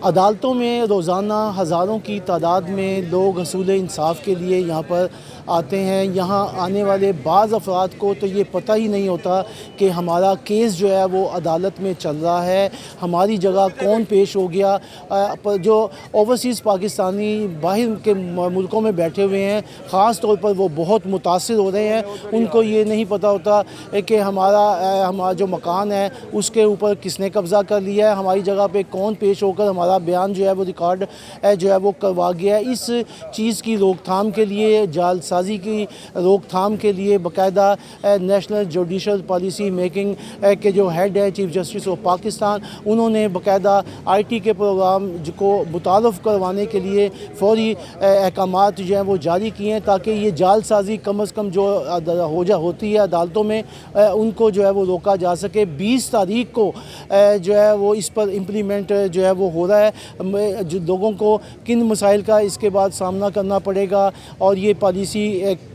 عدالتوں میں روزانہ ہزاروں کی تعداد میں لوگ حصول انصاف کے لیے یہاں پر آتے ہیں۔ یہاں آنے والے بعض افراد کو تو یہ پتہ ہی نہیں ہوتا کہ ہمارا کیس جو ہے وہ عدالت میں چل رہا ہے، ہماری جگہ کون پیش ہو گیا۔ جو اوورسیز پاکستانی باہر کے ملکوں میں بیٹھے ہوئے ہیں، خاص طور پر وہ بہت متاثر ہو رہے ہیں۔ ان کو یہ نہیں پتہ ہوتا کہ ہمارا جو مکان ہے اس کے اوپر کس نے قبضہ کر لیا ہے، ہماری جگہ پہ کون پیش ہو کر ہمارا بیان جو ہے وہ ریکارڈ جو ہے وہ کروا گیا ہے۔ اس چیز کی روک تھام کے لیے، جعل سازی کی روک تھام کے لیے باقاعدہ نیشنل جوڈیشل پالیسی میکنگ کے جو ہیڈ ہے چیف جسٹس آف پاکستان، انہوں نے باقاعدہ آئی ٹی کے پروگرام کو متعارف کروانے کے لیے فوری احکامات جو ہیں وہ جاری کیے ہیں، تاکہ یہ جعل سازی کم از کم جو ہوتی ہے عدالتوں میں ان کو جو ہے وہ روکا جا سکے۔ 20 تاریخ کو جو ہے وہ اس پر امپلیمنٹ جو ہے وہ ہو رہا ہے۔ جو لوگوں کو کن مسائل کا اس کے بعد سامنا کرنا پڑے گا اور یہ پالیسی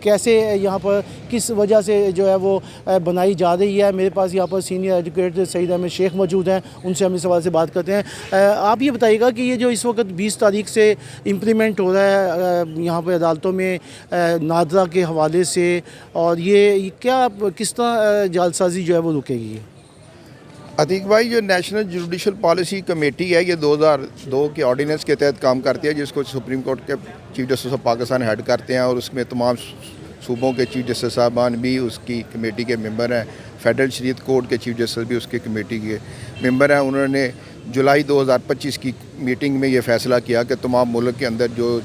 کیسے یہاں پر کس وجہ سے جو ہے وہ بنائی جا رہی ہے۔ میرے پاس یہاں پر سینئر ایڈوکیٹ سعید احمد شیخ موجود ہیں، ان سے ہم اس سوال سے بات کرتے ہیں۔ آپ یہ بتائیے گا کہ یہ جو اس وقت 20 تاریخ سے امپلیمنٹ ہو رہا ہے یہاں پہ عدالتوں میں نادرا کے حوالے سے، اور یہ کیا کس طرح جعل سازی جو ہے وہ رکے گی؟ عتیق بھائی، جو نیشنل جوڈیشل پالیسی کمیٹی ہے یہ 2002 کے آرڈیننس کے تحت کام کرتی ہے، جس کو سپریم کورٹ کے chief justice of Pakistan head کرتے ہیں، اور اس میں تمام صوبوں کے چیف جسٹس صاحبان بھی اس کی کمیٹی کے ممبر ہیں۔ فیڈرل شریعت کورٹ کے چیف جسٹس بھی اس کے کمیٹی کے ممبر ہیں۔ انہوں نے جولائی 2025 کی میٹنگ میں یہ فیصلہ کیا کہ تمام ملک کے اندر جو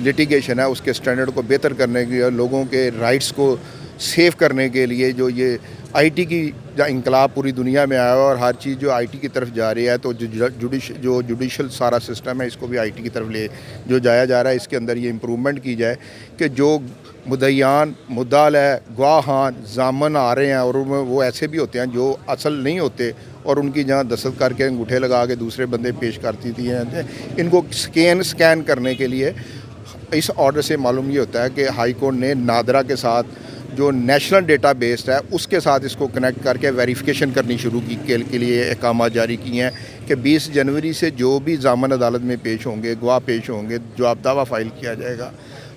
لٹیگیشن ہے اس کے سٹینڈرڈ کو بہتر کرنے کے لیے، لوگوں کے رائٹس کو سیو کرنے کے لیے، جو یہ آئی ٹی کی انقلاب پوری دنیا میں آیا اور ہر چیز جو آئی ٹی کی طرف جا رہی ہے، تو جو جوڈیشل سارا سسٹم ہے اس کو بھی آئی ٹی کی طرف جو جایا جا رہا ہے، اس کے اندر یہ امپرومنٹ کی جائے کہ جو مدعیان، مدعا ہے، گواہان، ضامن آ رہے ہیں، اور وہ ایسے بھی ہوتے ہیں جو اصل نہیں ہوتے، اور ان کی جہاں دستخط کر کے انگوٹھے لگا کے دوسرے بندے پیش کرتی تھی، ان کو اسکین کرنے کے لیے اس آرڈر سے معلوم یہ ہوتا ہے کہ ہائی کورٹ نے نادرا کے ساتھ جو نیشنل ڈیٹا بیس ہے اس کے ساتھ اس کو کنیکٹ کر کے ویریفیکیشن کرنی شروع کی کے لیے احکامات جاری کیے ہیں کہ 20 جنوری سے جو بھی ضامن عدالت میں پیش ہوں گے، گواہ پیش ہوں گے، جواب دعویٰ فائل کیا جائے گا،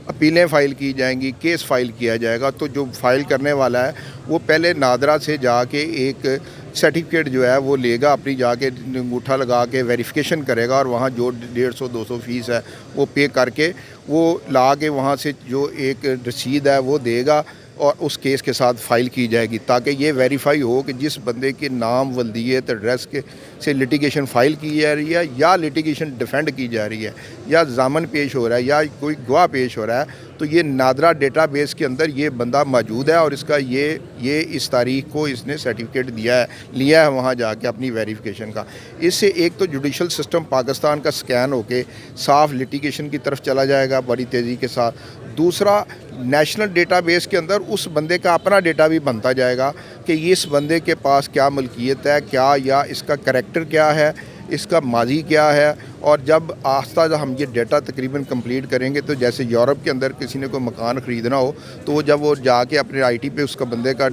اپیلیں فائل کی جائیں گی، کیس فائل کیا جائے گا، تو جو فائل کرنے والا ہے وہ پہلے نادرا سے جا کے ایک سرٹیفکیٹ جو ہے وہ لے گا، اپنی جا کے انگوٹھا لگا کے ویریفیکیشن کرے گا، اور وہاں جو 150-200 فیس ہے وہ پے کر کے وہ لا کے وہاں سے جو ایک رسید ہے وہ دے گا، اور اس کیس کے ساتھ فائل کی جائے گی، تاکہ یہ ویریفائی ہو کہ جس بندے کے نام، ولدیت، ایڈریس کے سے لٹیگیشن فائل کی جا رہی ہے، یا لٹیگیشن ڈیفینڈ کی جا رہی ہے، یا ضامن پیش ہو رہا ہے، یا کوئی گواہ پیش ہو رہا ہے، تو یہ نادرا ڈیٹا بیس کے اندر یہ بندہ موجود ہے، اور اس کا یہ اس تاریخ کو اس نے سرٹیفکیٹ لیا ہے وہاں جا کے اپنی ویریفیکیشن کا۔ اس سے ایک تو جوڈیشل سسٹم پاکستان کا سکین ہو کے صاف لٹیگیشن کی طرف چلا جائے گا بڑی تیزی کے ساتھ۔ دوسرا، نیشنل ڈیٹا بیس کے اندر اس بندے کا اپنا ڈیٹا بھی بنتا جائے گا کہ اس بندے کے پاس کیا ملکیت ہے، کیا یا اس کا کریکٹر کیا ہے، اس کا ماضی کیا ہے، اور جب آہستہ ہم یہ ڈیٹا تقریباً کمپلیٹ کریں گے، تو جیسے یورپ کے اندر کسی نے کوئی مکان خریدنا ہو تو وہ جب وہ جا کے اپنے آئی ٹی پہ اس کا بندے کا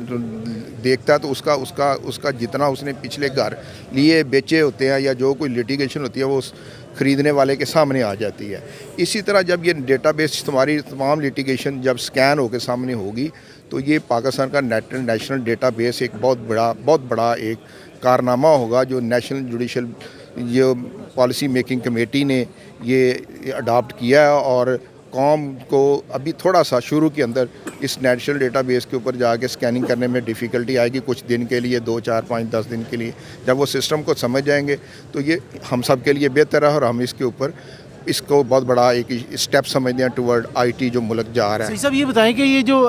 دیکھتا ہے، تو اس کا جتنا اس نے پچھلے گھر لیے بیچے ہوتے ہیں یا جو کوئی لٹیگیشن ہوتی ہے وہ اس خریدنے والے کے سامنے آ جاتی ہے۔ اسی طرح جب یہ ڈیٹا بیس تمہاری تمام لٹیگیشن جب سکین ہو کے سامنے ہوگی، تو یہ پاکستان کا نیشنل ڈیٹا بیس ایک بہت بڑا ایک کارنامہ ہوگا جو نیشنل جوڈیشل یہ پالیسی میکنگ کمیٹی نے یہ اڈاپٹ کیا ہے، اور قوم کو ابھی تھوڑا سا شروع کے اندر اس نیشنل ڈیٹا بیس کے اوپر جا کے سکیننگ کرنے میں ڈیفیکلٹی آئے گی، کچھ دن کے لیے، 2 4 5 10 دن کے لیے۔ جب وہ سسٹم کو سمجھ جائیں گے تو یہ ہم سب کے لیے بہتر ہے، اور ہم اس کے اوپر اس کو بہت بڑا ایک اسٹیپ سمجھتے ہیں ٹورڈ آئی ٹی جو ملک جا رہا ہے۔ صاحب یہ بتائیں کہ یہ جو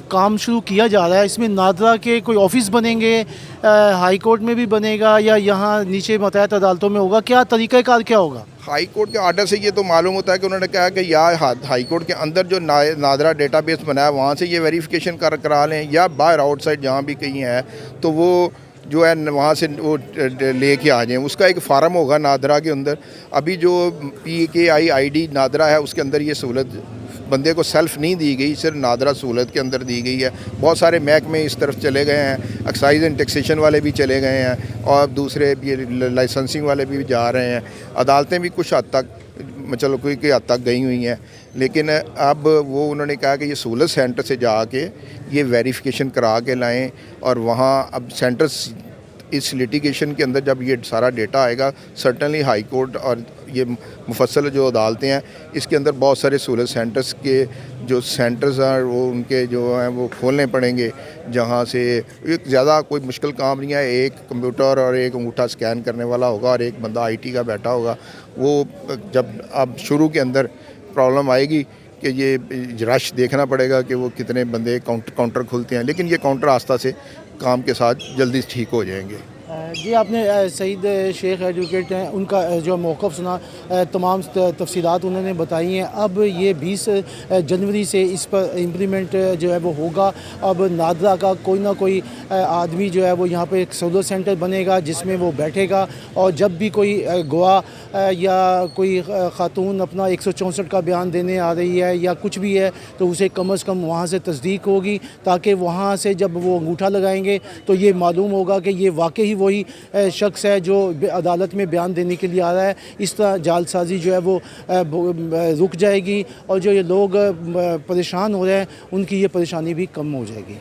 کام شروع کیا جا رہا ہے، اس میں نادرا کے کوئی آفس بنیں گے، ہائی کورٹ میں بھی بنے گا، یا یہاں نیچے متحد عدالتوں میں ہوگا؟ کیا طریقہ کار کیا ہوگا؟ ہائی کورٹ کے آرڈر سے یہ تو معلوم ہوتا ہے کہ انہوں نے کہا کہ یا ہائی کورٹ کے اندر جو نادرا ڈیٹا بیس بنا ہے وہاں سے یہ ویریفیکیشن کرا لیں، یا باہر آؤٹ سائڈ جہاں بھی کہیں ہے تو وہ جو ہے وہاں سے وہ لے کے آ جائیں۔ اس کا ایک فارم ہوگا نادرا کے اندر۔ ابھی جو PKI ID نادرا ہے اس کے اندر یہ سہولت بندے کو سیلف نہیں دی گئی، صرف نادرہ سہولت کے اندر دی گئی ہے۔ بہت سارے محکمے اس طرف چلے گئے ہیں، ایکسائز اینڈ ٹیکسیشن والے بھی چلے گئے ہیں اور دوسرے بھی لائسنسنگ والے بھی جا رہے ہیں۔ عدالتیں بھی کچھ حد تک چلو کوئی حد تک گئی ہوئی ہیں، لیکن اب وہ انہوں نے کہا کہ یہ سہولت سینٹر سے جا کے یہ ویریفیکیشن کرا کے لائیں، اور وہاں اب سینٹرز اس لیٹیگیشن کے اندر جب یہ سارا ڈیٹا آئے گا، سرٹنلی ہائی کورٹ اور یہ مفصل جو عدالتیں ہیں اس کے اندر بہت سارے سہولت سینٹرز کے جو سینٹرز ہیں وہ ان کے جو ہیں وہ کھولنے پڑیں گے، جہاں سے ایک زیادہ کوئی مشکل کام نہیں ہے۔ ایک کمپیوٹر اور ایک انگوٹھا اسکین کرنے والا ہوگا اور ایک بندہ آئی ٹی کا بیٹھا ہوگا۔ وہ جب اب شروع کے اندر پرابلم آئے گی کہ یہ رش دیکھنا پڑے گا کہ وہ کتنے بندے کاؤنٹر کھلتے ہیں، لیکن یہ کاؤنٹر آستہ سے کام کے ساتھ جلدی ٹھیک ہو جائیں گے۔ جی آپ نے سعید شیخ ایڈوکیٹ ہیں، ان کا جو موقف سنا، تمام تفصیلات انہوں نے بتائی ہیں۔ اب یہ 20 جنوری سے اس پر امپلیمنٹ جو ہے وہ ہوگا۔ اب نادرہ کا کوئی نہ کوئی آدمی جو ہے وہ یہاں پہ ایک سہولت سینٹر بنے گا جس میں وہ بیٹھے گا، اور جب بھی کوئی گواہ یا کوئی خاتون اپنا 164 کا بیان دینے آ رہی ہے یا کچھ بھی ہے تو اسے کم از کم وہاں سے تصدیق ہوگی، تاکہ وہاں سے جب وہ انگوٹھا لگائیں گے تو یہ معلوم ہوگا کہ یہ واقعی وہی شخص ہے جو عدالت میں بیان دینے کے لیے آ رہا ہے۔ اس طرح جعل سازی جو ہے وہ رک جائے گی، اور جو یہ لوگ پریشان ہو رہے ہیں ان کی یہ پریشانی بھی کم ہو جائے گی۔